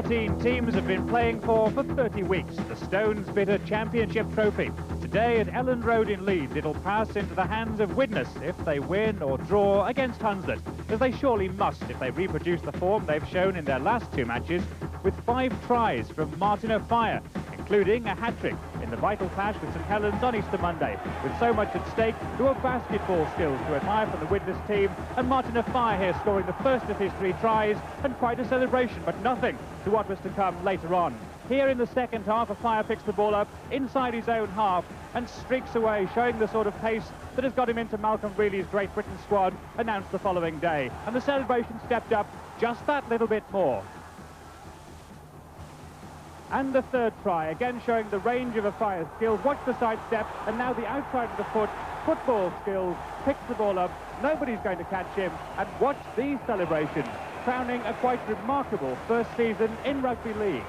14 teams have been playing for 30 weeks. The Stones Bitter Championship Trophy. Today at Elland Road in Leeds, it'll pass into the hands of Widnes if they win or draw against Hunslet, as they surely must if they reproduce the form they've shown in their last 2 matches, with 5 tries from Martin O'Fire, including a hat-trick in the vital clash with St Helens on Easter Monday. With so much at stake, there were basketball skills to admire from the Widnes team, and Martin O'Fire here scoring the first of his 3 tries, and quite a celebration, but nothing to what was to come later on. Here in the second half, O'Fire picks the ball up inside his own half and streaks away, showing the sort of pace that has got him into Malcolm Brealey's Great Britain squad, announced the following day. And the celebration stepped up just that little bit more. And the third try, again showing the range of O'Fire's skills. Watch the sidestep, and now the outside of the foot, football skills, picks the ball up, nobody's going to catch him, and watch these celebrations, crowning a quite remarkable first season in rugby league.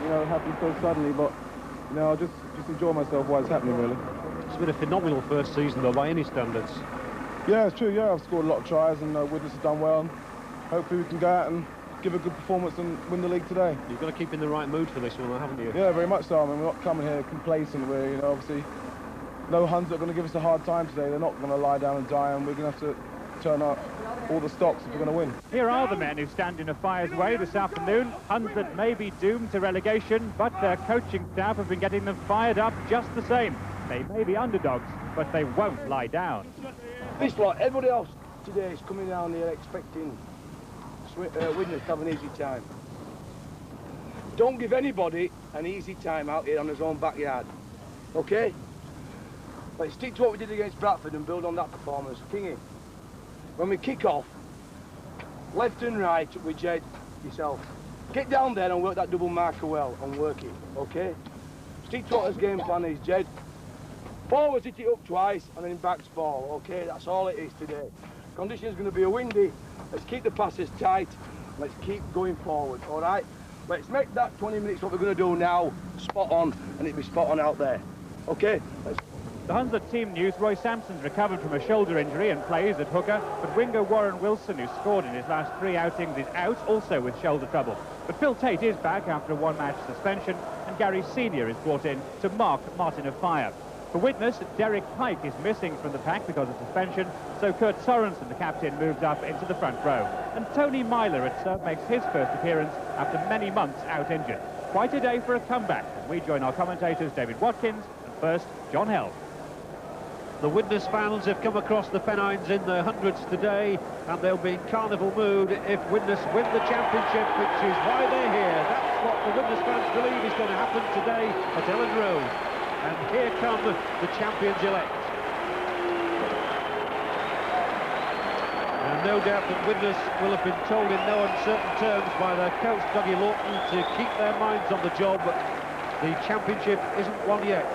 You know, it happened so suddenly, but, you know, I just enjoy myself while it's happening, really. It's been a phenomenal first season, though, by any standards. Yeah, it's true, yeah, I've scored a lot of tries, and Widnes has done well, and hopefully we can go out and give a good performance and win the league today. You've got to keep in the right mood for this one, haven't you? Yeah, very much so. I mean, we're not coming here complacent. We're, you know, obviously, no Huns are going to give us a hard time today. They're not going to lie down and die, and we're going to have to turn up all the stocks if we're going to win. Here are the men who stand in O'Fire's way this afternoon. Hunslet may be doomed to relegation, but their coaching staff have been getting them fired up just the same. They may be underdogs, but they won't lie down. This lot, everybody else today is coming down here expecting Widnes to have an easy time. Don't give anybody an easy time out here on his own backyard, okay? Let's stick to what we did against Bradford and build on that performance. Kingy, when we kick off, left and right with Jed, yourself, get down there and work that double marker well and work it, okay? Stick to what his game plan is, Jed. Forwards hit it up twice and then backs ball, okay? That's all it is today. Condition's going to be a windy. Let's keep the passes tight. Let's keep going forward, all right? Let's make that 20 minutes what we're going to do now spot on, and it'll be spot on out there. Okay? The Hunslet team news, Roy Sampson's recovered from a shoulder injury and plays at hooker, but winger Warren Wilson, who scored in his last 3 outings, is out, also with shoulder trouble. But Phil Tate is back after a 1-match suspension, and Gary Senior is brought in to mark Martin O'Fire. For Widnes, Derek Pike is missing from the pack because of suspension, so Kurt Sorensen, the captain, moves up into the front row. And Tony Myler at sub makes his first appearance after many months out injured. Quite a day for a comeback, as we join our commentators David Watkins and first John Held. The Widnes fans have come across the Pennines in their hundreds today, and they'll be in carnival mood if Widnes win the championship, which is why they're here. That's what the Widnes fans believe is going to happen today at Elland Road. And here come the champions-elect. And no doubt that Widnes will have been told in no uncertain terms by their coach, Dougie Lawton, to keep their minds on the job. The championship isn't won yet.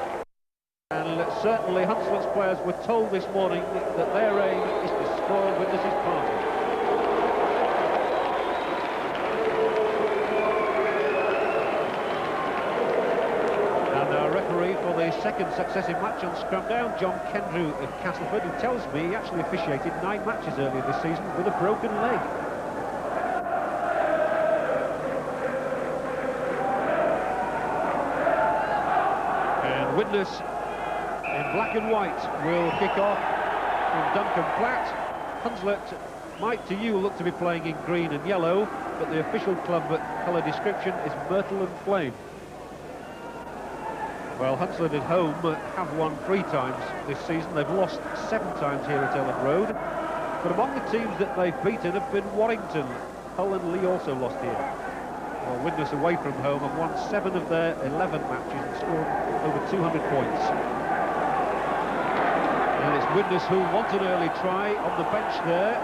And certainly Hunslet's players were told this morning that their aim is to spoil Widnes' party. For the second successive match on scrum down, John Kendrew of Castleford, who tells me he actually officiated 9 matches earlier this season with a broken leg. And Widnes in black and white will kick off from Duncan Platt. Hunslet might to you look to be playing in green and yellow, but the official club colour description is myrtle and flame. Well, Hunslet at home have won 3 times this season. They've lost 7 times here at Elland Road. But among the teams that they've beaten have been Warrington. Hull and Lee also lost here. Well, Widnes away from home have won 7 of their 11 matches and scored over 200 points. And it's Widnes who want an early try on the bench there.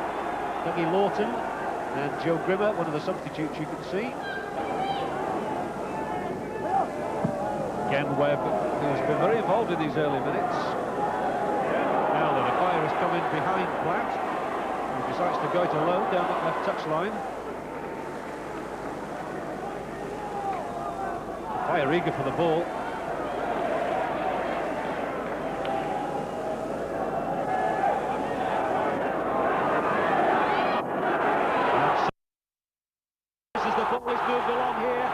Dougie Lawton and Joe Grimmer, one of the substitutes you can see. Again, Webb, who's been very involved in these early minutes. Now that O'Fire has come in behind Platt, who decides to go it alone down that left touchline. O'Fire eager for the ball. As the ball is moved moved along here.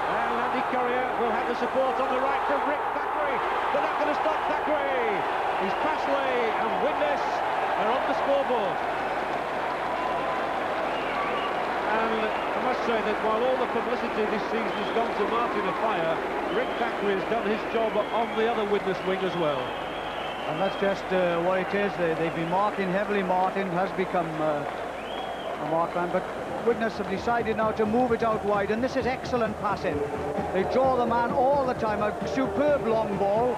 And Andy Currier will have the support on the right from Rick Thackeray. They're not going to stop Thackeray. He's Pashley and Widnes are on the scoreboard. And I must say that while all the publicity this season has gone to Martin Afire, Rick Thackeray has done his job on the other Widnes wing as well. And that's just what it is. They've been marking heavily. Martin has become a markman, but Widnes have decided now to move it out wide, and this is excellent passing. They draw the man all the time. A superb long ball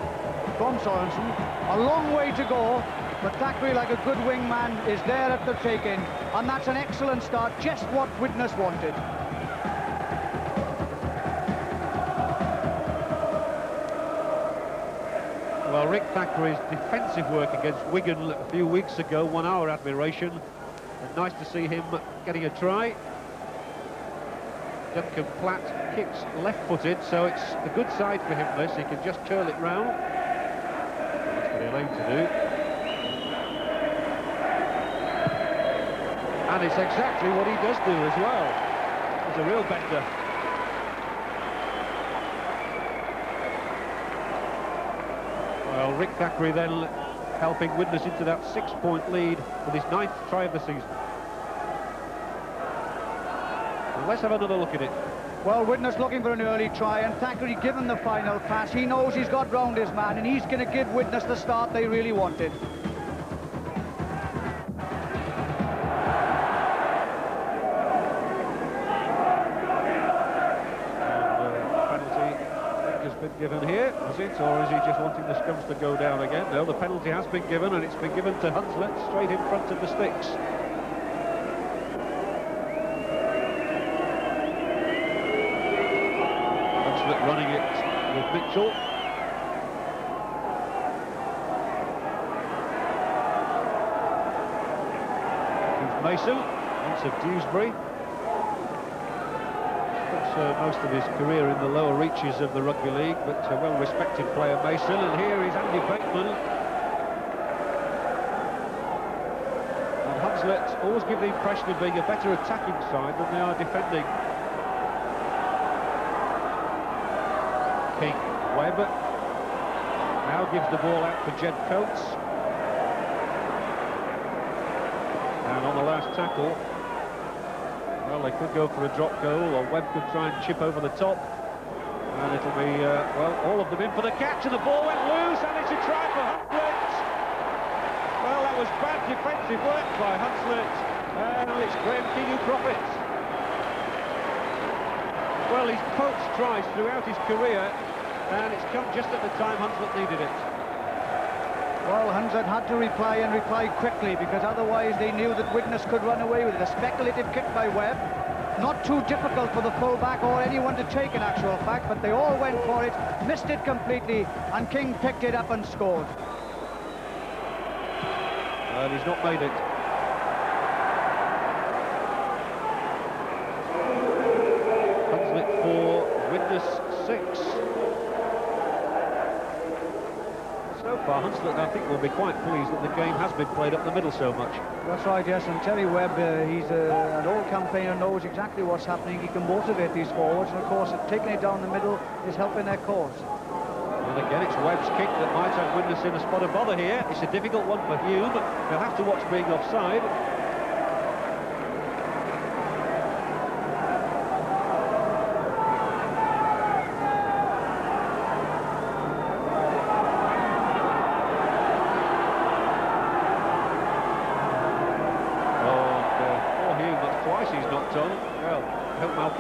from Sorensen. A long way to go, but Thackeray, like a good wingman, is there at the take-in, and that's an excellent start, just what Widnes wanted. Well, Rick Thackeray's defensive work against Wigan a few weeks ago won our admiration. And nice to see him getting a try. Duncan Platt kicks left-footed, so it's a good side for him, this. He can just curl it round. That's what he'll aim to do. And it's exactly what he does do as well. He's a real bender. Well, Rick Thackeray then helping Widnes into that 6-point lead with his 9th try of the season. And let's have another look at it. Well, Widnes looking for an early try, and Thackeray given the final pass. He knows he's got round his man, and he's going to give Widnes the start they really wanted. Given here, is it, or is he just wanting the scums to go down again? No, the penalty has been given, and it's been given to Hunslet straight in front of the sticks. Hunslet running it with Mitchell. Keith Mason, once of Dewsbury. Most of his career in the lower reaches of the rugby league, but a well-respected player, Mason, and here is Andy Bateman. And Hunslet always give the impression of being a better attacking side than they are defending. King, Webb, now gives the ball out for Jed Coates. And on the last tackle, well, they could go for a drop goal, or Webb could try and chip over the top. And it'll be, well, all of them in for the catch, and the ball went loose, and it's a try for Hunslet. Well, that was bad defensive work by Hunslet, and it's Graham King who profits. Well, he's poached tries throughout his career, and it's come just at the time Hunslet needed it. Well, Hunslet had to reply, and reply quickly, because otherwise they knew that Widnes could run away with it. A speculative kick by Webb, not too difficult for the fullback or anyone to take in actual fact, but they all went for it, missed it completely, and King picked it up and scored. And he's not made it. Hunslet 4, Widnes 6. So far, Hunslet, I think, will be quite pleased that the game has been played up the middle so much. That's right, yes, and Terry Webb, he's an old campaigner, knows exactly what's happening. He can motivate these forwards, and of course, taking it down the middle is helping their cause. And again, it's Webb's kick that might have Widnes in a spot of bother here. It's a difficult one for Hume. He'll have to watch being offside.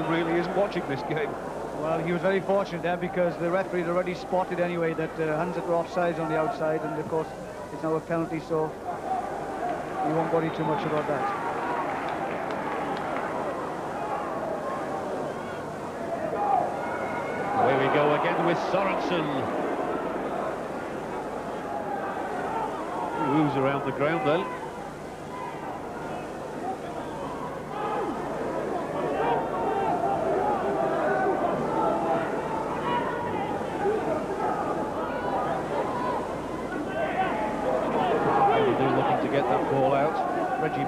Really isn't watching this game. Well, he was very fortunate there, because the referee had already spotted anyway that Hunslet were offsides on the outside, and of course it's now a penalty, so he won't worry too much about that. Away we go again with Sorensen. He moves around the ground then.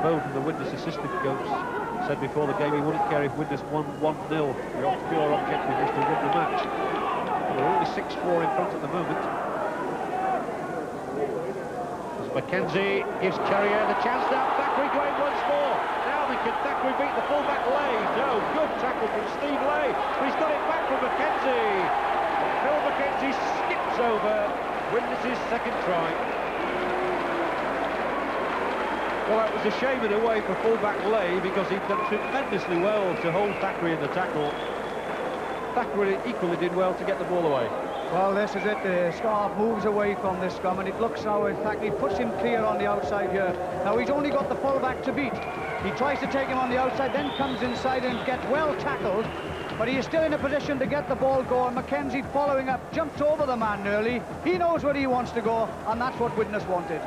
From the Widnes assistant coach Said before the game he wouldn't care if Widnes won 1-0. The pure objective is to win the match. They're only 6-4 in front at the moment. As Mackenzie gives Carrier the chance now. Thackeray going once more. Now can Thackeray beat the fullback Lay? No, good tackle from Steve Lay. But he's got it back from Mackenzie. Phil Mackenzie skips over Widnes' second try. Well, that was a shame in a way for fullback Lay, because he'd done tremendously well to hold Thackeray in the tackle. Thackeray equally did well to get the ball away. Well, this is it. The Scarf moves away from this scrum, and it looks now as Thackeray puts him clear on the outside here. Now, he's only got the fullback to beat. He tries to take him on the outside, then comes inside and gets well tackled, but he is still in a position to get the ball going. Mackenzie following up, jumps over the man nearly. He knows where he wants to go, and that's what Widnes wanted.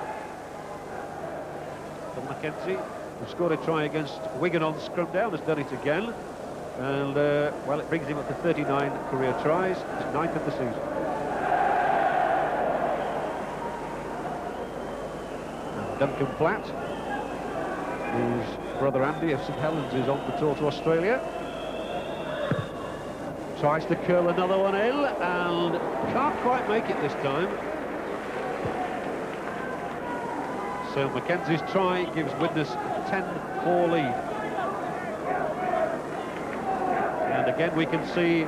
Mackenzie, who scored a try against Wigan on scrum down, has done it again, and well, it brings him up to 39 career tries. It's 9th of the season. And Duncan Platt, whose brother Andy of St Helens is on the tour to Australia, tries to curl another one in and can't quite make it this time. So Mackenzie's try gives Widnes a 10-4 lead. And again we can see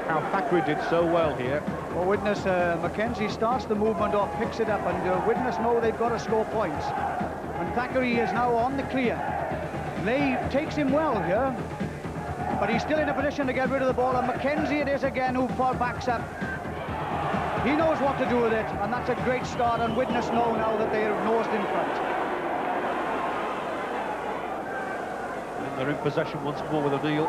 how Thackeray did so well here. Well, Widnes, Mackenzie starts the movement off, picks it up, and Widnes know they've got to score points. And Thackeray is now on the clear. Lay takes him well here, but he's still in a position to get rid of the ball, and Mackenzie it is again who backs up. He knows what to do with it, and that's a great start, and Widnes know now that they are nosed in front. And they're in possession once more with O'Neill.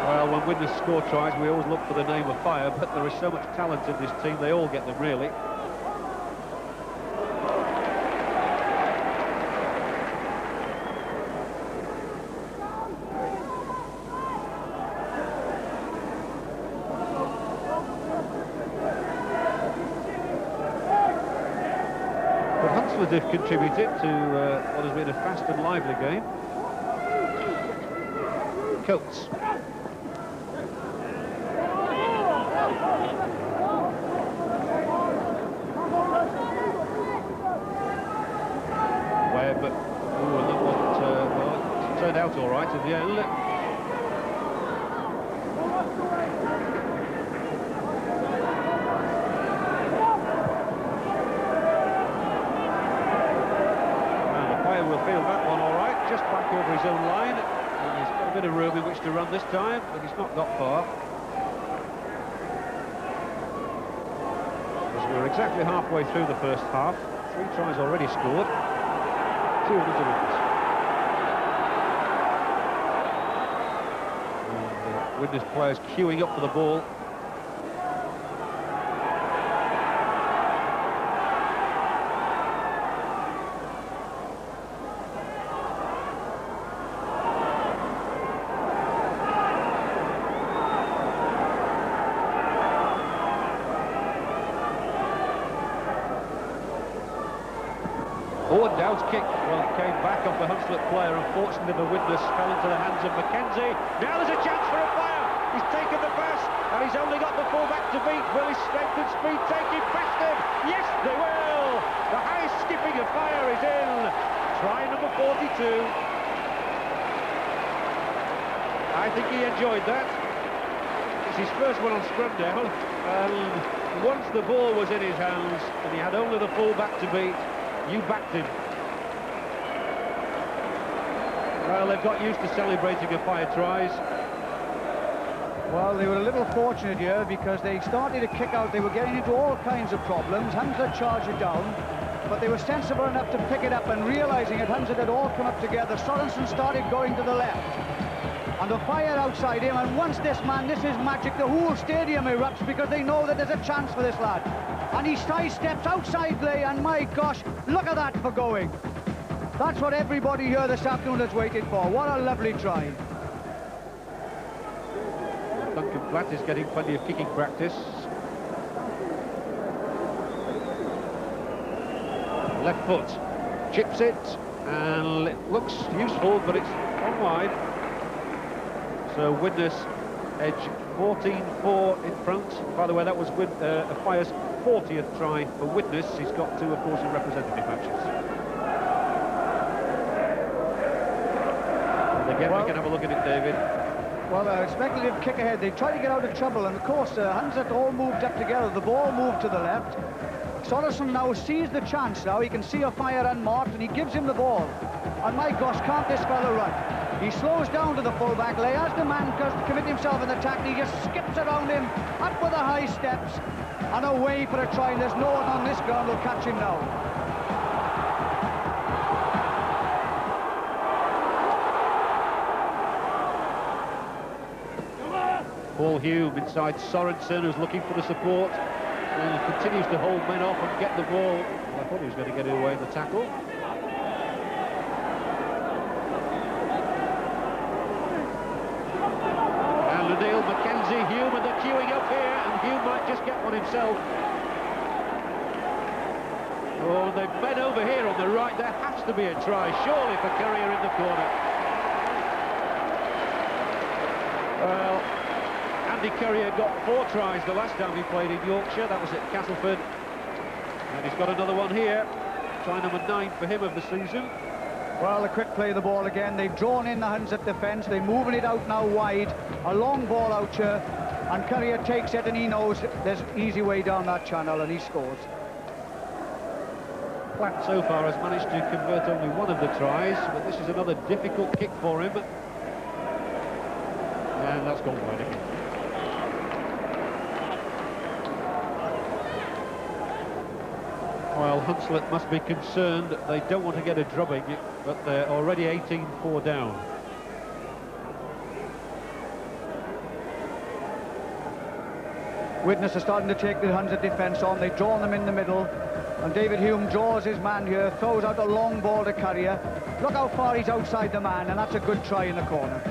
Well, when Widnes score tries, we always look for the name of fire, but there is so much talent in this team, they all get them really. Hunslet have contributed to what has been a fast and lively game. Coates. Webb. Ooh, and that wasn't, well, it turned out all right in the end. Over his own line, and he's got a bit of room in which to run this time, but he's not got far. As we're exactly halfway through the first half, 3 tries already scored, 2 of them to Widnes. And Widnes players queuing up for the ball. Dowd's kick, well, it came back off the Hunslet player. Unfortunately, the Widnes fell into the hands of Mackenzie. Now there's a chance for a fire. He's taken the pass, and he's only got the fullback to beat. Will his strength and speed take him past him? Yes, they will. The high skipping of fire is in. Try number 42. I think he enjoyed that. It's his first one on scrum down, and once the ball was in his hands, and he had only the fullback to beat, you backed him. Well, they've got used to celebrating a fire tries. Well, they were a little fortunate here because they started to kick out. They were getting into all kinds of problems. Hunslet charged it down, but they were sensible enough to pick it up, and realising it, Hunslet had all come up together. Sorensen started going to the left, and the fire outside him, and once this man, this is magic, the whole stadium erupts because they know that there's a chance for this lad. And he sidesteps outside Lay, and my gosh, look at that for going. That's what everybody here this afternoon has waited for. What a lovely try. Platt is getting plenty of kicking practice. Left foot, chips it, and it looks useful, but it's gone wide. So Widnes edge 14-4 in front. By the way, that was Fire's 40th try for Widnes. He's got 2, of course, in representative matches. And again, we can have a look at it, David. Well, speculative kick ahead. They try to get out of trouble, and of course, Hunslet all moved up together. The ball moved to the left. Sorensen now sees the chance now. He can see a Fire unmarked, and he gives him the ball. And my gosh, can't this fella run? He slows down to the full-back lay as the man goes to commit himself in the tackle. He just skips around him, up with the high steps, and away for a try. And there's no one on this ground who'll catch him now. Paul Hume inside Sorensen, who's looking for the support, and he continues to hold men off and get the ball. I thought he was going to get it away in the tackle. And Neil Mackenzie, Hume, and they're queuing up here, and Hume might just get one himself. Oh, they've men over here on the right. There has to be a try, surely, for Currier in the corner. Well, Andy Currier got 4 tries the last time he played in Yorkshire. That was at Castleford. And he's got another one here. Try number 9 for him of the season. Well, a quick play of the ball again. They've drawn in the Hunslet defence. They're moving it out now wide. A long ball out here. And Currier takes it, and he knows there's an easy way down that channel, and he scores. Platt so far has managed to convert only 1 of the tries, but this is another difficult kick for him. And that's gone wide again. Well, Hunslet must be concerned. They don't want to get a drubbing, but they're already 18-4 down. Widnes are starting to take the Hunslet defence on. They've drawn them in the middle. And David Hume draws his man here, throws out a long ball to Currier. Look how far he's outside the man, and that's a good try in the corner.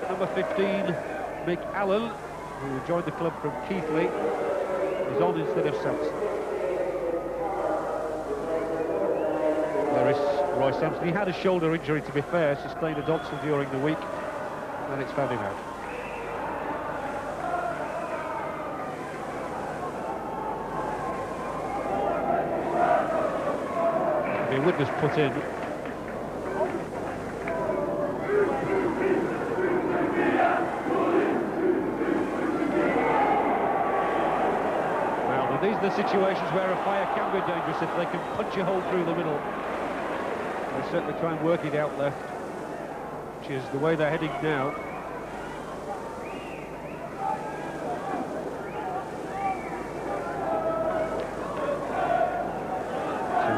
Number 15, Mick Allen, who joined the club from Keighley, is on instead of Sampson. There is Roy Sampson. He had a shoulder injury, to be fair, sustained a Dodson during the week, and it's found him out. The Widnes put in. Well, these are the situations where a Fire can be dangerous if they can punch a hole through the middle. They certainly try and work it out left, which is the way they're heading now.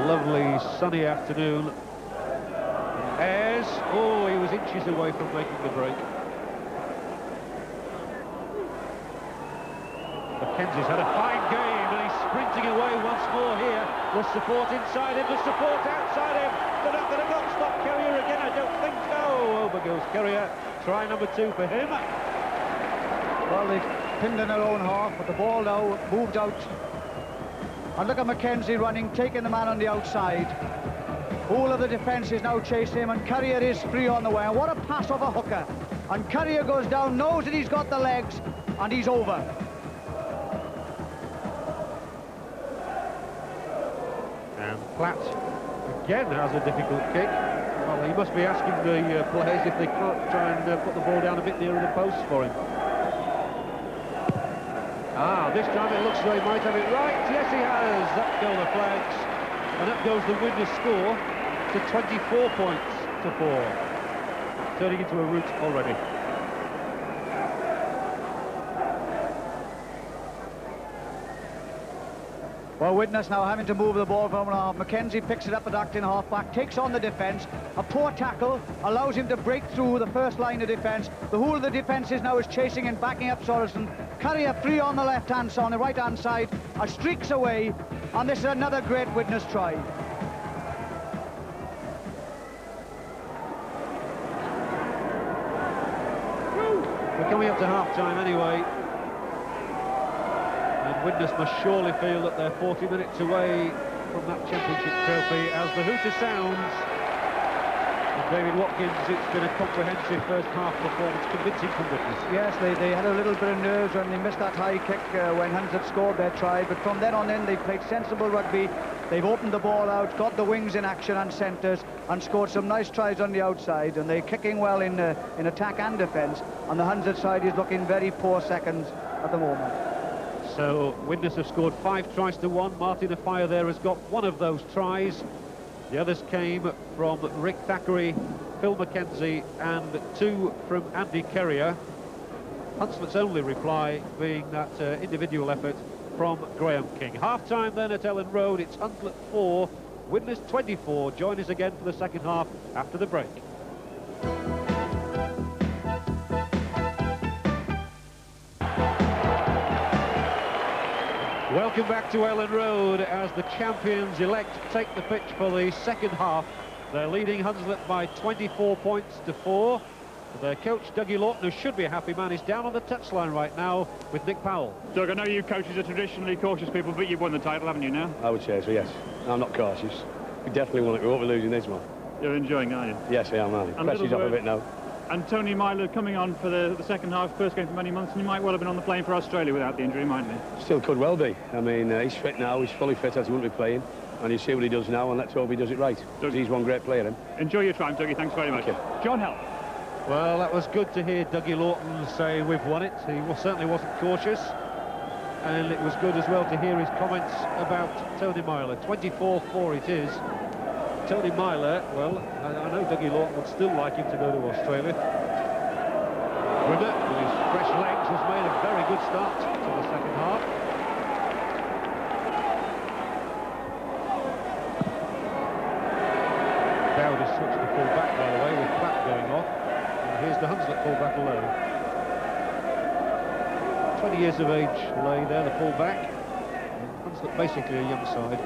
Lovely sunny afternoon. Ayres, oh, he was inches away from making the break. Mackenzie's had a fine game, and he's sprinting away once more here. The support inside him, the support outside him. They're not going to stop Currier again, I don't think so. Over goes Currier. Try number 2 for him. Well, they've pinned in their own half, but the ball now moved out. And look at Mackenzie running, taking the man on the outside. All of the defence is now chasing him, and Currier is free on the way. And what a pass off a hooker. And Currier goes down, knows that he's got the legs, and he's over. And Platt again has a difficult kick. Well, he must be asking the players if they can't try and put the ball down a bit nearer the post for him. This time it looks as though he might have it right. Yes, he has. Up go the flags. And up goes the Widnes score to 24 points to 4. Turning into a rout already. Well, Widnes now having to move the ball from half. Mackenzie picks it up at acting half-back, takes on the defence. A poor tackle allows him to break through the first line of defence. The whole of the defence is now chasing and backing up Sorensen. Currier free on the left-hand side, on the right-hand side, streaks away, and this is another great Widnes try. We're coming up to half-time anyway. Widnes must surely feel that they're 40 minutes away from that championship trophy as the hooter sounds. And David Watkins, it's been a comprehensive first half performance, convincing from Widnes. Yes, they had a little bit of nerves when they missed that high kick when Hunslet scored their try, but from then on in they played sensible rugby. They've opened the ball out, got the wings in action and centres, and scored some nice tries on the outside, and they're kicking well in attack and defence, and the Hunslet side is looking very poor seconds at the moment. So Widnes have scored 5 tries to 1. Martin Afire there has got one of those tries. The others came from Rick Thackeray, Phil McKenzie, and 2 from Andy Kerrier. Hunslet's only reply being that individual effort from Graham King. Half-time then at Ellen Road. It's Hunslet 4, Widnes 24. Join us again for the second half after the break. Welcome back to Ellen Road as the champions-elect take the pitch for the second half. They're leading Hunslet by 24 points to 4. Their coach, Dougie Lawton, who should be a happy man, is down on the touchline right now with Nick Powell. Doug, I know you coaches are traditionally cautious people, but you've won the title, haven't you, now? I would say so, yes. I'm not cautious. We definitely won it. We won't be losing this one. You're enjoying, are you? Yes, I am, aren't I? Pressure's off a bit now. And Tony Myler coming on for the second half, first game for many months, and he might well have been on the plane for Australia without the injury, mightn't he? Still could well be. I mean, he's fit now, he's fully fit as he wouldn't be playing, and you see what he does now, and let's hope he does it right. He's one great player, him. Enjoy your time, Dougie. Thanks very much. John Hell. Well, that was good to hear Dougie Lawton say we've won it. He certainly wasn't cautious. And it was good as well to hear his comments about Tony Myler. 24-4 it is. Tony Myler, well, I know Dougie Lawton would still like him to go to Australia. Grimmer, with his fresh legs, has made a very good start to the second half. Dowd has switched to full back, by the way, with Platt going off. And here's the Hunslet full back alone. 20 years of age, Lay there, the full back. Hunslet basically a young side.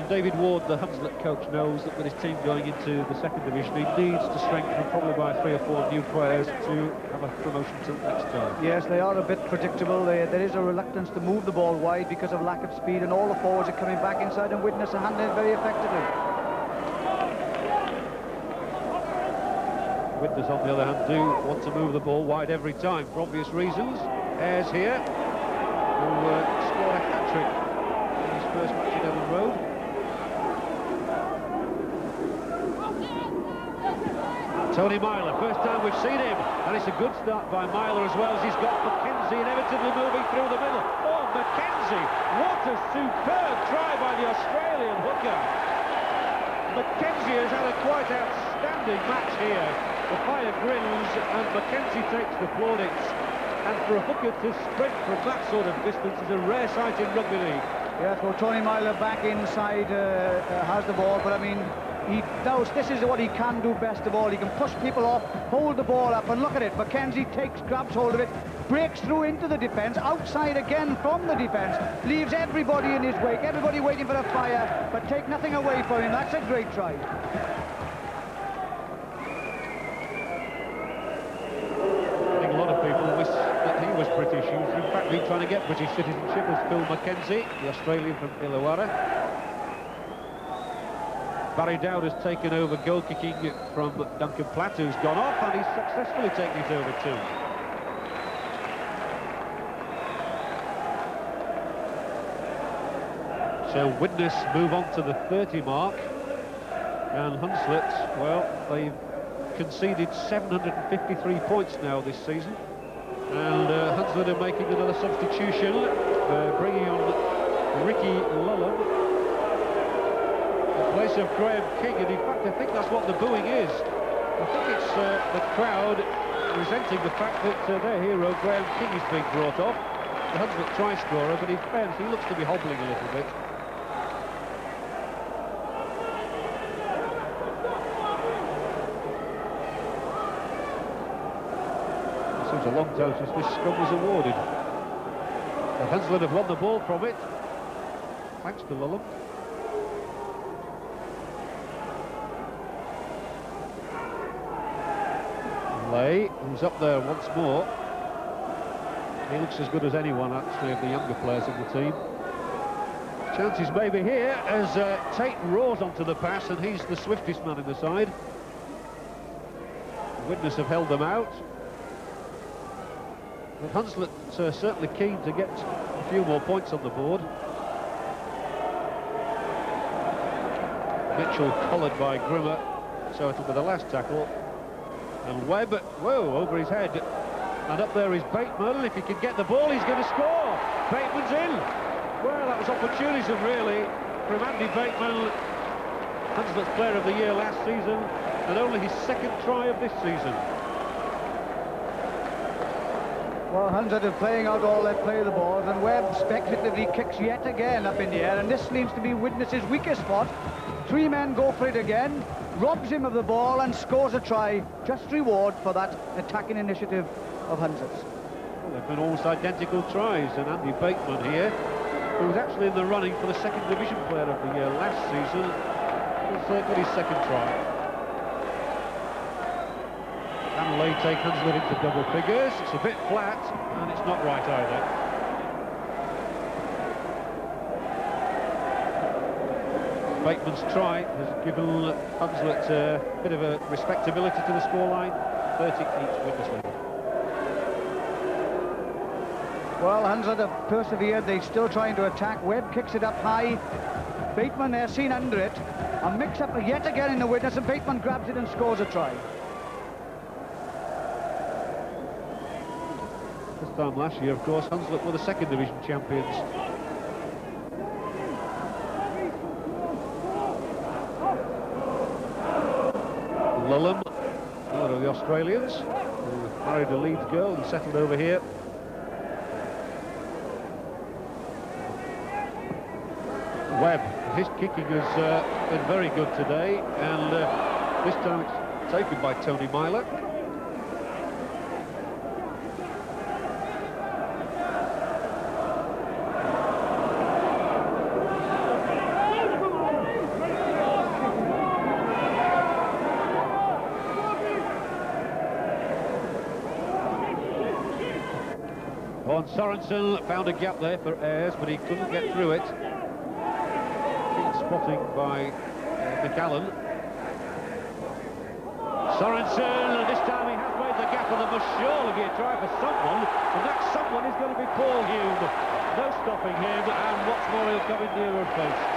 David Ward, the Hunslet coach, knows that with his team going into the second division, he needs to strengthen probably by 3 or 4 new players to have a promotion till next time. Yes, they are a bit predictable. There is a reluctance to move the ball wide because of lack of speed, and all the forwards are coming back inside, and Widnes are handling it very effectively. Widnes, on the other hand, do want to move the ball wide every time for obvious reasons. Ayres here, who scored a hat-trick in his first match at Ellen Road. Tony Myler, first time we've seen him, and it's a good start by Myler as well, as he's got McKenzie inevitably moving through the middle. Oh, McKenzie! What a superb try by the Australian hooker. McKenzie has had a quite outstanding match here. The fire grins, and McKenzie takes the plaudits. And for a hooker to sprint from that sort of distance is a rare sight in rugby league. Yes, well, Tony Myler back inside has the ball, but I mean, he knows this is what he can do best of all. He can push people off, hold the ball up, and look at it. McKenzie grabs hold of it, breaks through into the defence, outside again from the defence, leaves everybody in his wake, everybody waiting for a fire, but take nothing away from him. That's a great try. I think a lot of people wish that he was British. He's in fact been trying to get British citizenship as Phil McKenzie, the Australian from Illawarra. Barry Dowd has taken over goal kicking from Duncan Platt, who's gone off, and he's successfully taken it over too. So Widnes move on to the 30 mark, and Hunslet, well, they've conceded 753 points now this season, and Hunslet are making another substitution, bringing on Ricky Lullen in place of Graham King, and in fact I think that's what the booing is. I think it's the crowd resenting the fact that their hero Graham King is being brought off, the Hunslet try scorer, but in fairness he looks to be hobbling a little bit. a long time since this scrum was awarded. And Hunslet have won the ball from it, thanks to Lulham. Lay, who's up there once more. He looks as good as anyone, actually, of the younger players in the team. Chances maybe here as Tate roars onto the pass, and he's the swiftest man in the side. Widnes have held them out. But Hunslet certainly keen to get a few more points on the board. Mitchell collared by Grimmer, so it'll be the last tackle. And Webb, whoa, over his head. And up there is Bateman. If he can get the ball, he's going to score. Bateman's in. Well, that was opportunism, really, from Andy Bateman, Hunslet's Player of the Year last season, and only his second try of this season. Well, Hunslet are playing out all their play of the balls, and Webb speculatively kicks yet again up in the air, and this seems to be Widnes' weakest spot. Three men go for it again, robs him of the ball and scores a try. Just reward for that attacking initiative of Hunslet's. Well, they've been almost identical tries, and Andy Bateman here, who was actually in the running for the second division Player of the Year last season, has got his second try. Can Lay take Hunslet into double figures? It's a bit flat, and it's not right either. Bateman's try has given Hunslet a bit of a respectability to the scoreline. 30 each Widnes lead. Well, Hunslet have persevered. They're still trying to attack. Webb kicks it up high. Bateman there, seen under it. A mix-up yet again in the Widnes, and Bateman grabs it and scores a try. This time last year, of course, Hunslet were the second division champions. Lulham, one of the Australians, who married a Leeds girl and settled over here. Webb, his kicking has been very good today, and this time it's taken by Tony Myler. Sorensen found a gap there for Ayres, but he couldn't get through it. Keen spotting by McAllen. Sorensen, this time he has made the gap, and there must surely be a try for someone, and that someone is going to be Paul Hume. No stopping him, and what's more, he'll come in nearer posts.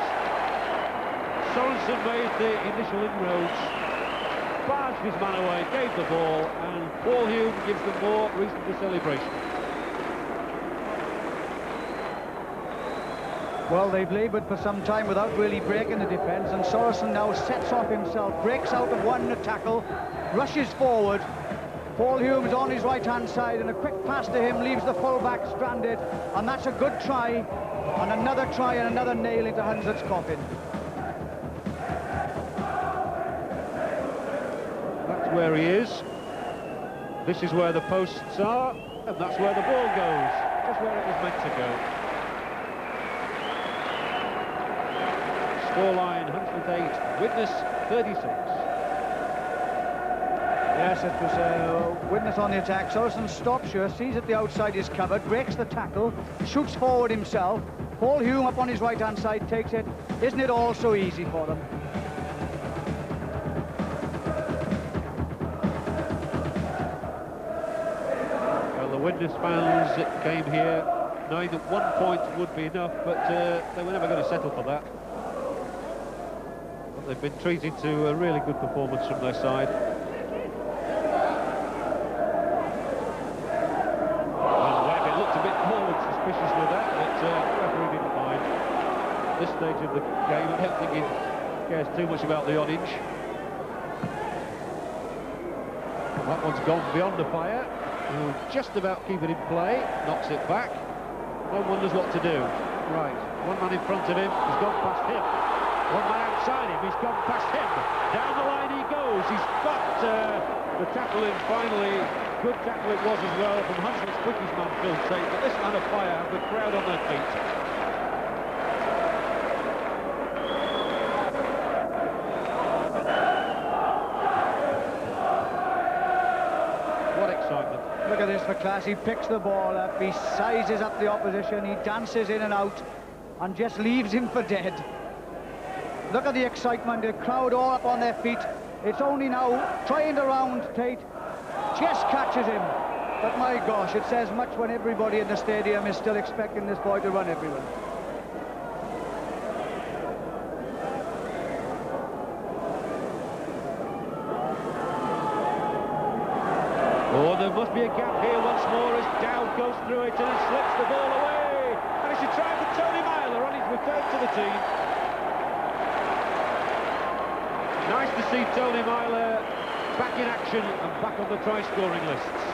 Sorensen made the initial inroads, barged his man away, gave the ball, and Paul Hume gives them more reason for celebration. Well, they've laboured for some time without really breaking the defence, and Sorensen now sets off himself, breaks out of one tackle, rushes forward. Paul Hume's on his right-hand side, and a quick pass to him leaves the full-back stranded, and that's a good try, and another nail into Hunslet's coffin. That's where he is. This is where the posts are, and that's where the ball goes, just where it was meant to go. Scoreline, Hunslet 8, Widnes 36. Yes, it was Widnes on the attack. Sorensen stops here, sees that the outside is covered, breaks the tackle, shoots forward himself. Paul Hume up on his right-hand side takes it. Isn't it all so easy for them? Well, the Widnes fans came here knowing that 1 point would be enough, but they were never going to settle for that. They've been treated to a really good performance from their side. And Webb, it looked a bit more suspicious with that, but the referee didn't mind. At this stage of the game, I don't think he cares too much about the odd inch. That one's gone beyond the fire. He'll just about keep it in play, knocks it back. No one knows what to do. Right, one man in front of him has gone past him. One man outside him, he's gone past him. Down the line he goes. He's got the tackle in finally. Good tackle it was as well from Hunslet's quickest man, Phil Tate. But this man of fire have the crowd on their feet. What excitement. Look at this for class. He picks the ball up, he sizes up the opposition, he dances in and out and just leaves him for dead. Look at the excitement, the crowd all up on their feet. It's only now trying to round Tate, just catches him. But my gosh, it says much when everybody in the stadium is still expecting this boy to run everywhere. Oh, there must be a gap here once more as Dowd goes through it and it slips the ball away. And it's a try for Tony Myler on his return to the team. Nice to see Tony Myler back in action and back on the try-scoring lists.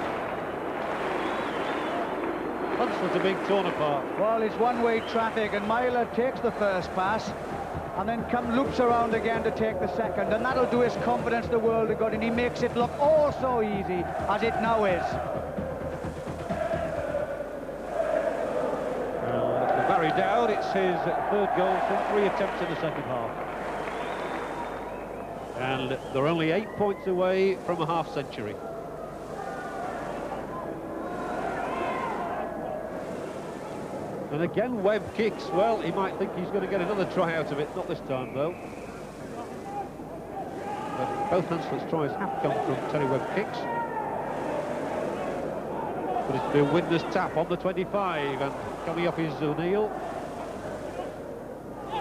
Hunslet are being torn apart. Well, it's one-way traffic, and Myler takes the first pass and then loops around again to take the second, and that'll do his confidence the world of good, and he makes it look all so easy, as it now is. For Barry Dowd, it's his third goal from 3 attempts in the second half. And they're only 8 points away from a half-century. And again, Webb kicks. Well, he might think he's going to get another try out of it. Not this time, though. But both Hunslet's tries have come from Terry Webb kicks. But it's been Widnes tap on the 25, and coming up is O'Neill.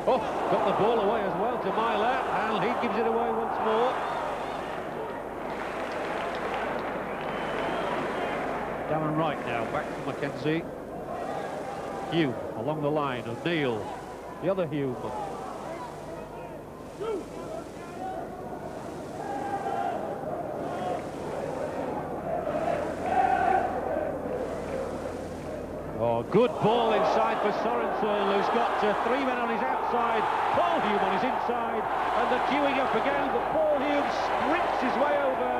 Oh, got the ball away as well to Myler, and he gives it away once more. Down and right now, back to Mackenzie. Hume along the line, O'Neill, the other Hume. Oh, good ball inside for Sorensen, who's got 3 men on his outside, Paul Hume on his inside, and they're queuing up again, but Paul Hume sprints his way over.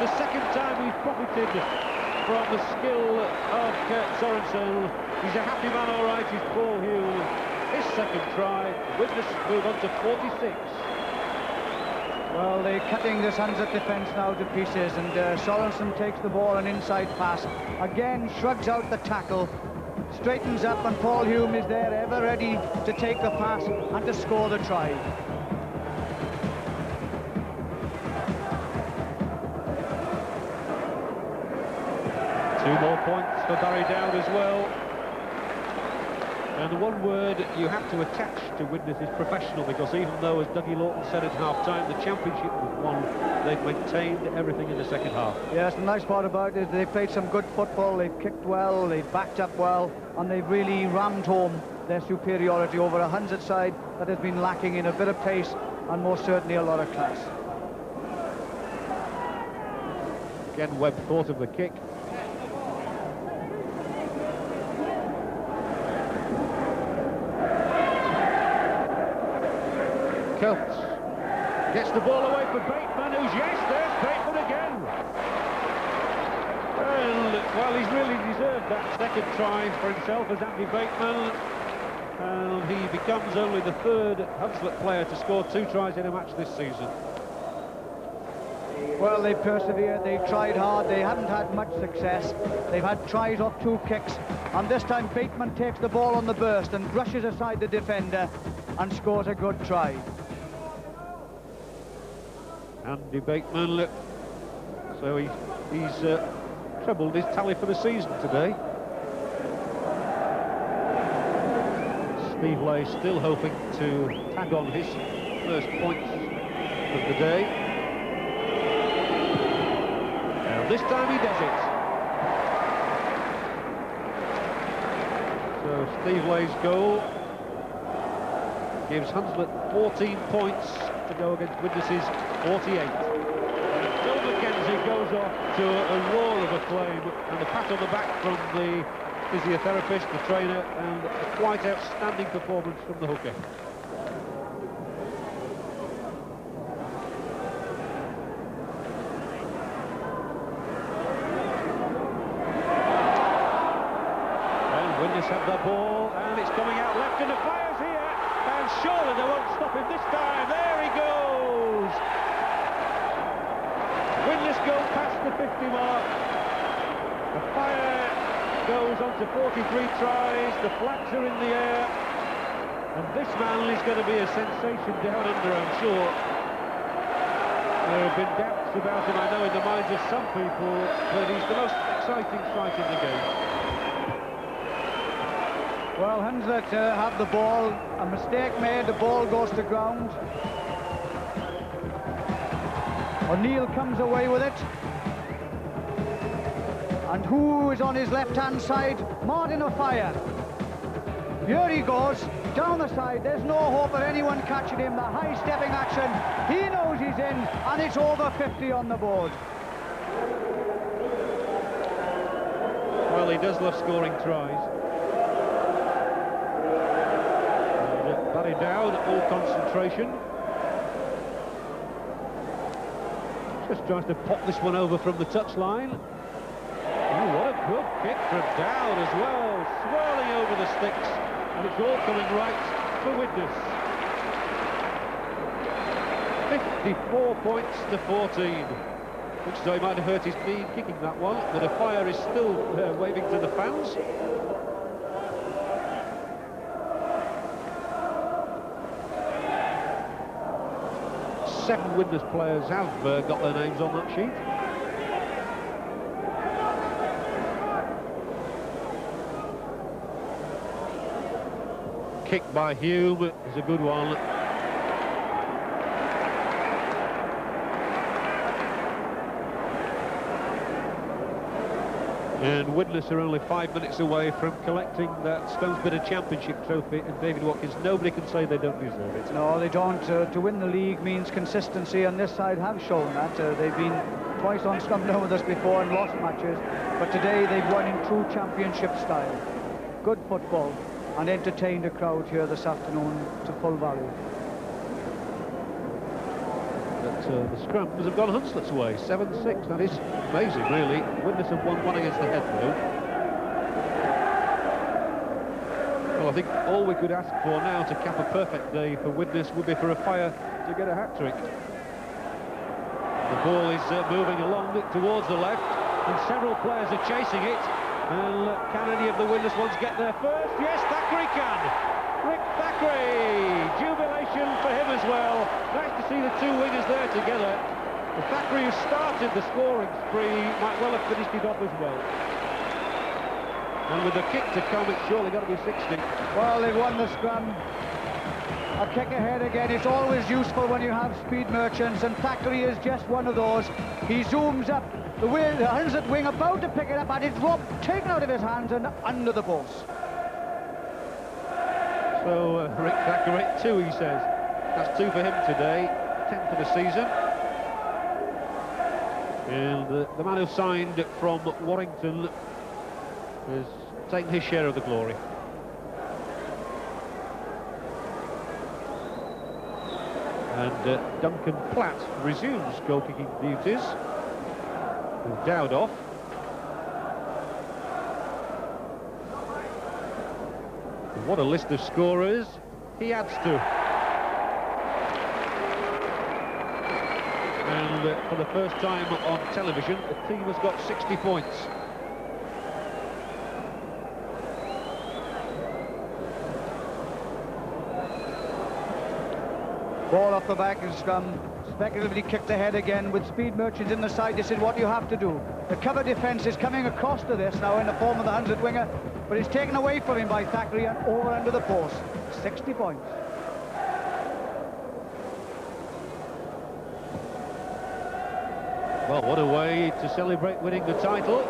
It's the second time he's profited from the skill of Kurt Sorensen. He's a happy man, all right, he's Paul Hume. His second try, Widnes move on to 46. Well, they're cutting this Hunslet defence now to pieces, and Sorensen takes the ball, an inside pass. Again, shrugs out the tackle, straightens up, and Paul Hume is there, ever ready to take the pass and to score the try. Two more points for Barry Dowd as well. And the one word you have to attach to Widnes is professional, because even though, as Dougie Lawton said at half-time, the championship was won, they've maintained everything in the second half. Yes, the nice part about it is they played some good football, they've kicked well, they've backed up well, and they've really rammed home their superiority over a Hunslet side that has been lacking in a bit of pace and most certainly a lot of class. Again, Webb thought of the kick. Coates gets the ball away for Bateman, who's, yes, there's Bateman again. And, well, he's really deserved that second try for himself as Andy Bateman. And he becomes only the third Hunslet player to score 2 tries in a match this season. Well, they persevered, they tried hard, they haven't had much success. They've had tries off 2 kicks, and this time Bateman takes the ball on the burst and brushes aside the defender and scores a good try. Andy Bateman, so he's trebled his tally for the season today. Steve Lay still hoping to tag on his first points of the day. And this time he does it. So Steve Lay's goal gives Hunslet 14 points to go against Widnes's 48. And Phil Mackenzie goes off to a roar of acclaim, and a pat on the back from the physiotherapist, the trainer, and a quite outstanding performance from the hooker. Widnes have the ball, and it's coming out left, and the fire's here, and surely they won't stop him this time. There he goes! Widnes go past the 50 mark. The fire goes on to 43 tries, the flags are in the air, and this man is going to be a sensation down under, I'm sure. There have been doubts about him, I know, in the minds of some people, but he's the most exciting sight in the game. Well, Hunslet have the ball. A mistake made, the ball goes to ground. O'Neill comes away with it. And who is on his left-hand side? Martin O'Fire. Here he goes, down the side. There's no hope of anyone catching him. The high-stepping action. He knows he's in, and it's over 50 on the board. Well, he does love scoring tries. And Barry Dowd, all concentration. Just tries to pop this one over from the touchline. Oh, what a good kick from Dowd as well, swirling over the sticks, and it's all coming right for Widnes. 54 points to 14. Looks as though he might have hurt his knee kicking that one, but a fire is still waving to the fans. Seven Widnes players have got their names on that sheet. Kick by Hume is a good one. And Widnes are only 5 minutes away from collecting that Stones Bidder Championship trophy, and David Watkins, nobody can say they don't deserve it. No, they don't. To win the league means consistency, and this side have shown that. They've been twice on Scunthorne with us before and lost matches, but today they've won in true championship style. Good football, and entertained a crowd here this afternoon to full value. But the scrums have gone Hunslet's way, 7-6. That is amazing, really. Widnes have won one against the head, though. Well, I think all we could ask for now to cap a perfect day for Widnes would be for a fire to get a hat-trick. The ball is moving along towards the left, and several players are chasing it. And can any of the Widnes ones get there first? Yes, Thackeray can. Rick Thackeray, jubilation for him as well. Nice to see the two wingers there together. The Thackeray who started the scoring spree might well have finished it off as well. And with the kick to come, it's surely got to be 60. Well, they've won the scrum. A kick ahead again. It's always useful when you have speed merchants, and Thackeray is just one of those. He zooms up. The Hunslet wing about to pick it up, and it's taken out of his hands and under the post. So Rick Thackeray, 2, he says. That's 2 for him today, 10 for the season. And the man who signed from Warrington has taken his share of the glory. And Duncan Platt resumes goal-kicking duties. With Dowd off. And what a list of scorers he adds to. And for the first time on television, the team has got 60 points. Ball off the back and scrum. Speculatively kicked ahead again with speed merchants in the side. This is what you have to do. The cover defence is coming across to this now in the form of the Hunslet winger, but it's taken away from him by Thackeray and over under the post. 60 points. Well, what a way to celebrate winning the title.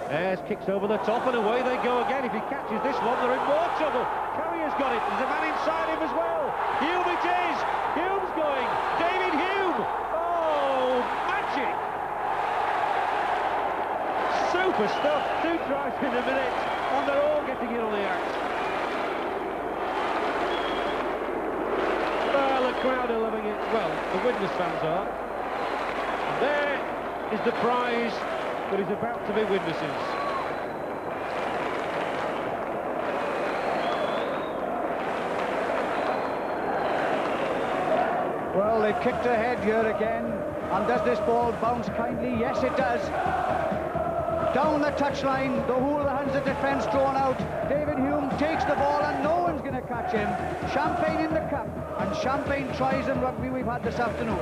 Ayres kicks over the top and away they go again. If he catches this one, they're in more trouble. Carrier's got it. There's a man inside him as well. Hume it is. Hume's going. David Hume. Oh, magic. Super stuff. 2 tries in a minute, and they're all getting in on the act. Well, the crowd are loving it. Well, the Widnes fans are. There is the prize that is about to be Widnes's. they kicked ahead here again. And does this ball bounce kindly? Yes, it does. Down the touchline, the whole of the Hunslet defence drawn out. David Hume takes the ball and no one's going to catch him. Champagne in the cup, and champagne tries in rugby we've had this afternoon.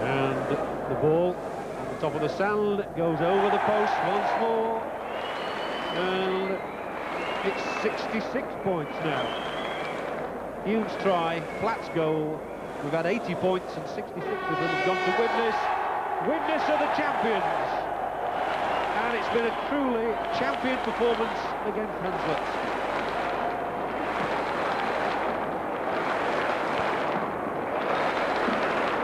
And the ball at the top of the sand goes over the post once more. And it's 66 points now. Hume's try, Platt's goal. We've had 80 points and 66 of them have gone to Widnes. Widnes are the champions. And it's been a truly champion performance against Hunslet.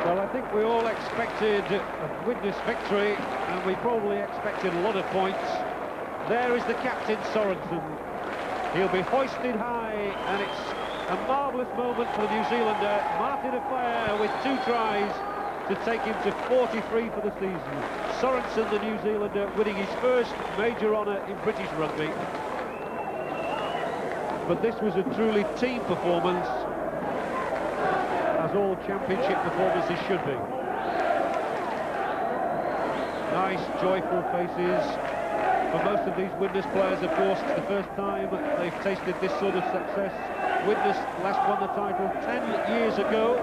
Well, I think we all expected a Widnes victory, and we probably expected a lot of points. There is the captain, Sorensen. He'll be hoisted high, and it's a marvellous moment for the New Zealander. Martin Affair with 2 tries to take him to 43 for the season. Sorensen, the New Zealander, winning his first major honour in British rugby. But this was a truly team performance, as all championship performances should be. Nice, joyful faces. For most of these Widnes players, of course, it's the first time they've tasted this sort of success. Widnes last won the title 10 years ago,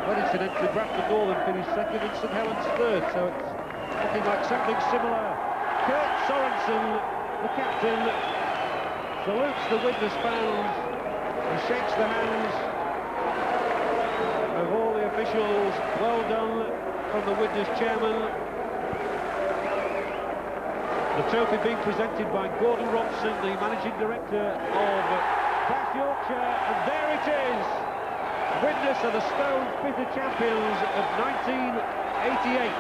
but incidentally Bradford Northern finished second and St Helens third, so it's looking like something similar. Kurt Sorensen, the captain, salutes the Widnes fans. He shakes the hands of all the officials. Well done from the Widnes chairman. The trophy being presented by Gordon Robson, the managing director of Bath Yorkshire, and there it is! Widnes are the Stones Bitter champions of 1988.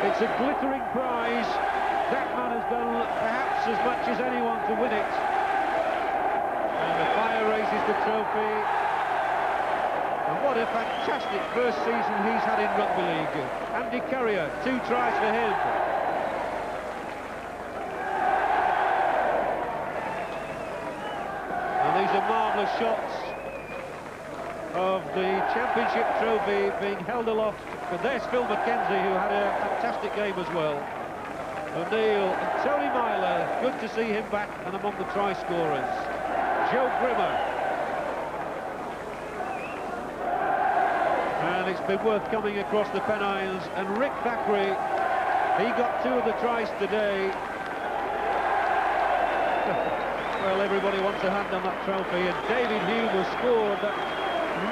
It's a glittering prize. That man has done perhaps as much as anyone to win it. And the Fire raises the trophy. And what a fantastic first season he's had in Rugby League. Andy Currier, 2 tries for him. These are marvellous shots of the championship trophy being held aloft. But there's Phil McKenzie, who had a fantastic game as well. O'Neill and Tony Myler, good to see him back and among the try scorers. Joe Grimmer. And it's been worth coming across the Pennines. And Rick Thackeray, he got 2 of the tries today. Well, everybody wants a hand on that trophy, and David Hume has scored that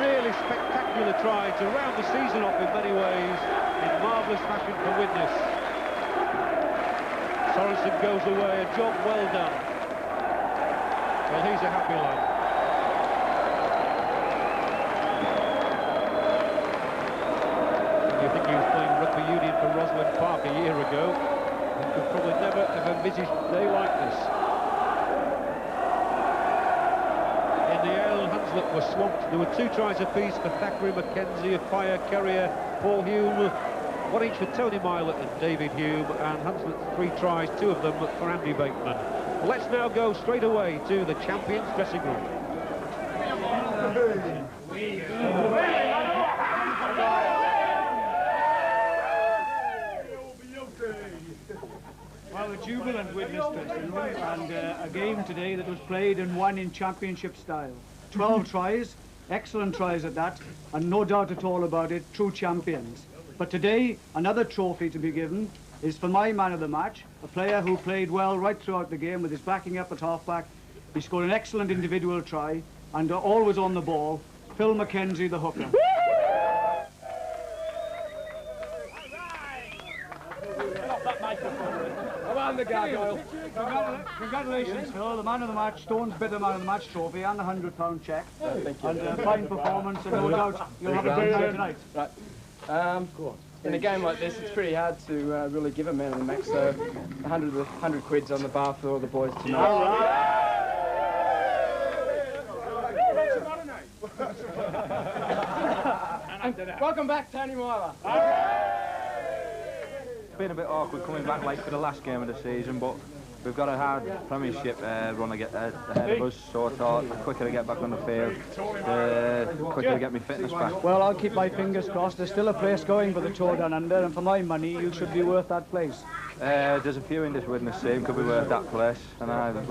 really spectacular try to round the season off in many ways in marvellous fashion for Widnes. Sorensen goes away, a job well done. Well, he's a happy lad. You think he was playing rugby union for Rosalind Park a year ago, he could probably never have envisaged a day like this. Hunslet was swamped. There were 2 tries apiece for Thackeray, McKenzie, Fire, Currier, Paul Hume, 1 each for Tony Myler and David Hume, and Hunslet's 3 tries, 2 of them for Andy Bateman. Let's now go straight away to the champions' dressing room. Well, a jubilant Widnes dressing room, and a game today that was played and won in championship style. 12 tries, excellent tries at that, and no doubt at all about it, true champions. But today, another trophy to be given is for my man of the match, a player who played well right throughout the game with his backing up at halfback. He scored an excellent individual try, and always on the ball, Phil McKenzie, the hooker. Congratulations, Phil, the man of the match, Stone's Bitter man of the match trophy, and the £100 cheque. Thank you. And a fine performance, and no doubt you'll have a great night tonight. Right. In a game like this, it's pretty hard to really give a man of the match, so 100 quid's on the bar for all the boys tonight. And welcome back, Tony Myler. been a bit awkward coming back late for the last game of the season, but we've got a hard Premiership run ahead of us, so I thought the quicker I get back on the field, the quicker I get my fitness back. Well, I'll keep my fingers crossed. There's still a place going for the Tour Down Under, and for my money, you should be worth that place. There's a few in this Widnes team could be worth that place, and I'm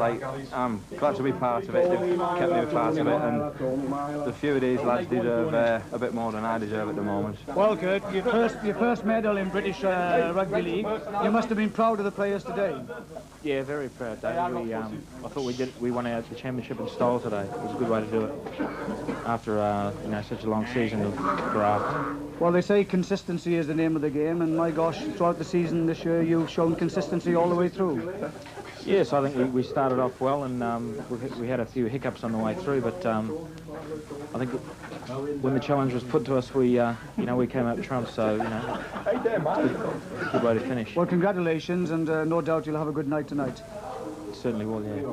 glad to be part of it. They've kept me a part of it, and the few of these lads deserve a bit more than I deserve at the moment. Well, Kurt, your first medal in British Rugby League. You must have been proud of the players today. Yeah, very proud, Dave. I thought we won out the championship in style today. It was a good way to do it after such a long season of graft. Well, they say consistency is the name of the game, and my gosh, throughout the season this year, you've shown consistency all the way through. Yes, I think we started off well, and we had a few hiccups on the way through, but I think when the challenge was put to us, we came out trumps, so it's a good way to finish. Well, congratulations, and no doubt you'll have a good night tonight. Certainly will, yeah.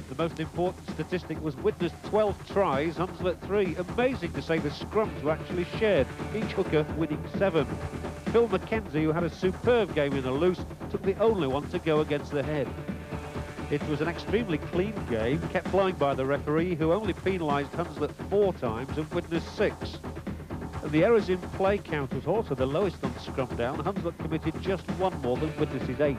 The most important statistic was Widnes 12 tries, Hunslet 3. Amazing to say the scrums were actually shared, each hooker winning 7. Phil Mackenzie, who had a superb game in the loose, took the only one to go against the head. It was an extremely clean game, kept flying by the referee, who only penalised Hunslet 4 times and Widnes 6. And the errors in play count was also the lowest on scrum down. Hunslet committed just 1 more than Widnes' 8.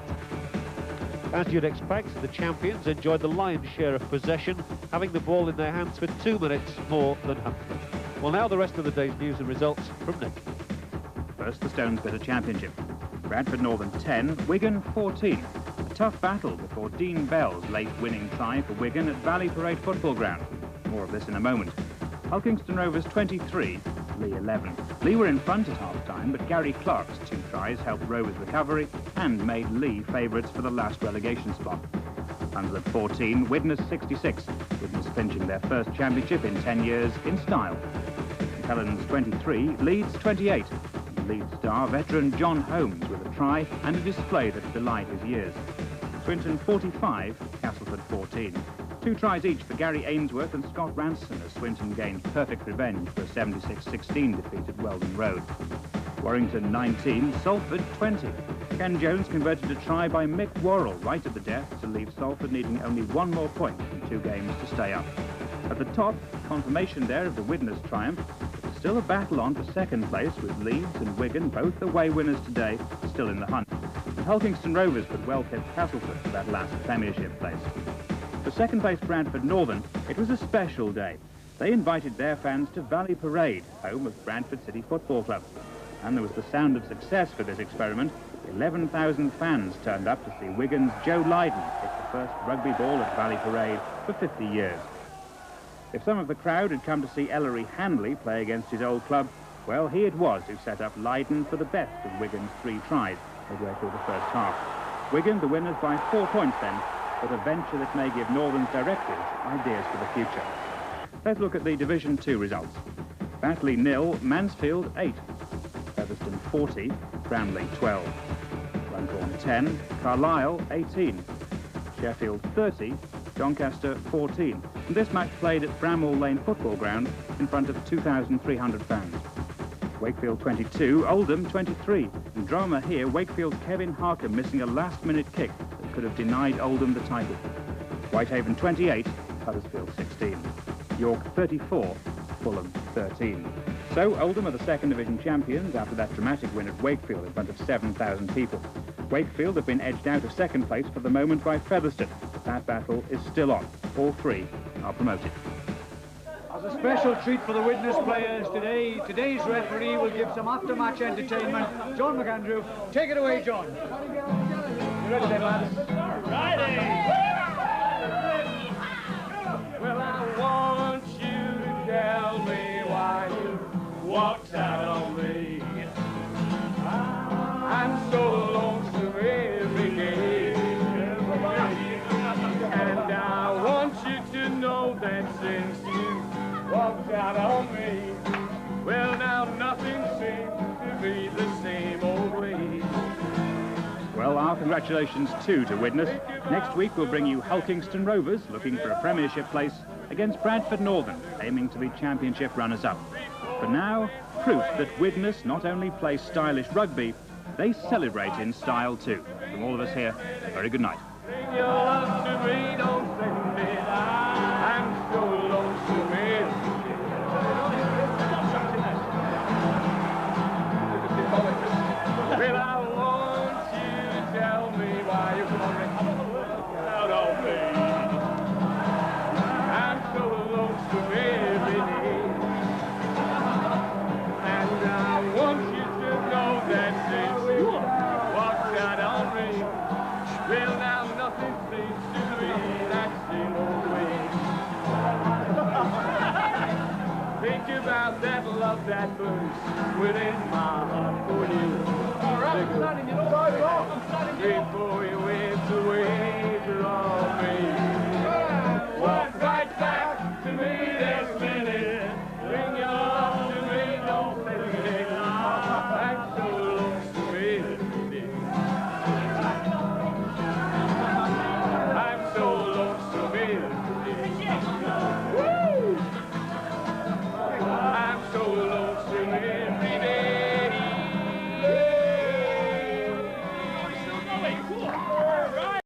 As you'd expect, the champions enjoyed the lion's share of possession, having the ball in their hands for 2 minutes more than Hunslet. Well, now the rest of the day's news and results from Nick. First, the Stones Bitter Championship. Bradford Northern 10, Wigan 14. A tough battle before Dean Bell's late winning try for Wigan at Valley Parade Football Ground. More of this in a moment. Hulkingston Rovers 23, Lee 11. Lee were in front at half-time, but Gary Clark's 2 tries helped Rovers' recovery and made Lee favourites for the last relegation spot. Hunslet 14, Widnes 66. Widnes clinching their first championship in 10 years in style. Helens 23, Leeds 28. Leeds star veteran John Holmes with a try and a display that belied his years. Swinton 45, Castleford 14. 2 tries each for Gary Ainsworth and Scott Ranson as Swinton gained perfect revenge for a 76-16 defeat at Weldon Road. Warrington 19, Salford 20. Ken Jones converted a try by Mick Worrell right at the death to leave Salford needing only 1 more point in 2 games to stay up. At the top, confirmation there of the Widnes triumph. Still a battle on for 2nd place with Leeds and Wigan, both away winners today, still in the hunt. And Hulkingston Rovers could well tip Castleford for that last Premiership place. For 2nd place Bradford Northern, it was a special day. They invited their fans to Valley Parade, home of Bradford City Football Club. And there was the sound of success for this experiment. 11,000 fans turned up to see Wigan's Joe Lydon hit the first rugby ball at Valley Parade for 50 years. If some of the crowd had come to see Ellery Handley play against his old club, well, he it was who set up Lydon for the best of Wigan's 3 tries midway through the first half. Wigan the winners by 4 points then, but a venture that may give Northern's directors ideas for the future. Let's look at the Division 2 results. Batley 0, Mansfield 8. Featherstone 40, Bramley 12. Runcorn 10, Carlisle 18. Sheffield 30, Doncaster 14. And this match played at Bramall Lane Football Ground in front of 2,300 fans. Wakefield 22, Oldham 23. And drama here, Wakefield's Kevin Harker missing a last-minute kick that could have denied Oldham the title. Whitehaven 28, Huddersfield 16. York 34, Fulham 13. So Oldham are the 2nd Division champions after that dramatic win at Wakefield in front of 7,000 people. Wakefield have been edged out of 2nd place for the moment by Featherstone. That battle is still on. All 3 are promoted. As a special treat for the Widnes players today, today's referee will give some after-match entertainment. John McAndrew, take it away, John. You ready then, lads? Righty! Well, I want you to tell me why you walked out on me. I'm so lonesome every day. And I want you to know that since you walked out on me, well, now nothing seems to be the same old way. Well, our congratulations too to Widnes. Next week we'll bring you Hulkingston Rovers looking for a Premiership place against Bradford Northern, aiming to be Championship runners-up. For now, proof that Widnes not only play stylish rugby, they celebrate in style too. From all of us here, a very good night. Bring your love to me, don't send it. I'm so lonesome here. Well, I want you to tell me why you're coming out of me. I'm so lonesome every day. And I want you to know that since you walked out on me, well, now nothing seems to be that same old way. Think about that love that burns within my heart for you. All right, before you went away.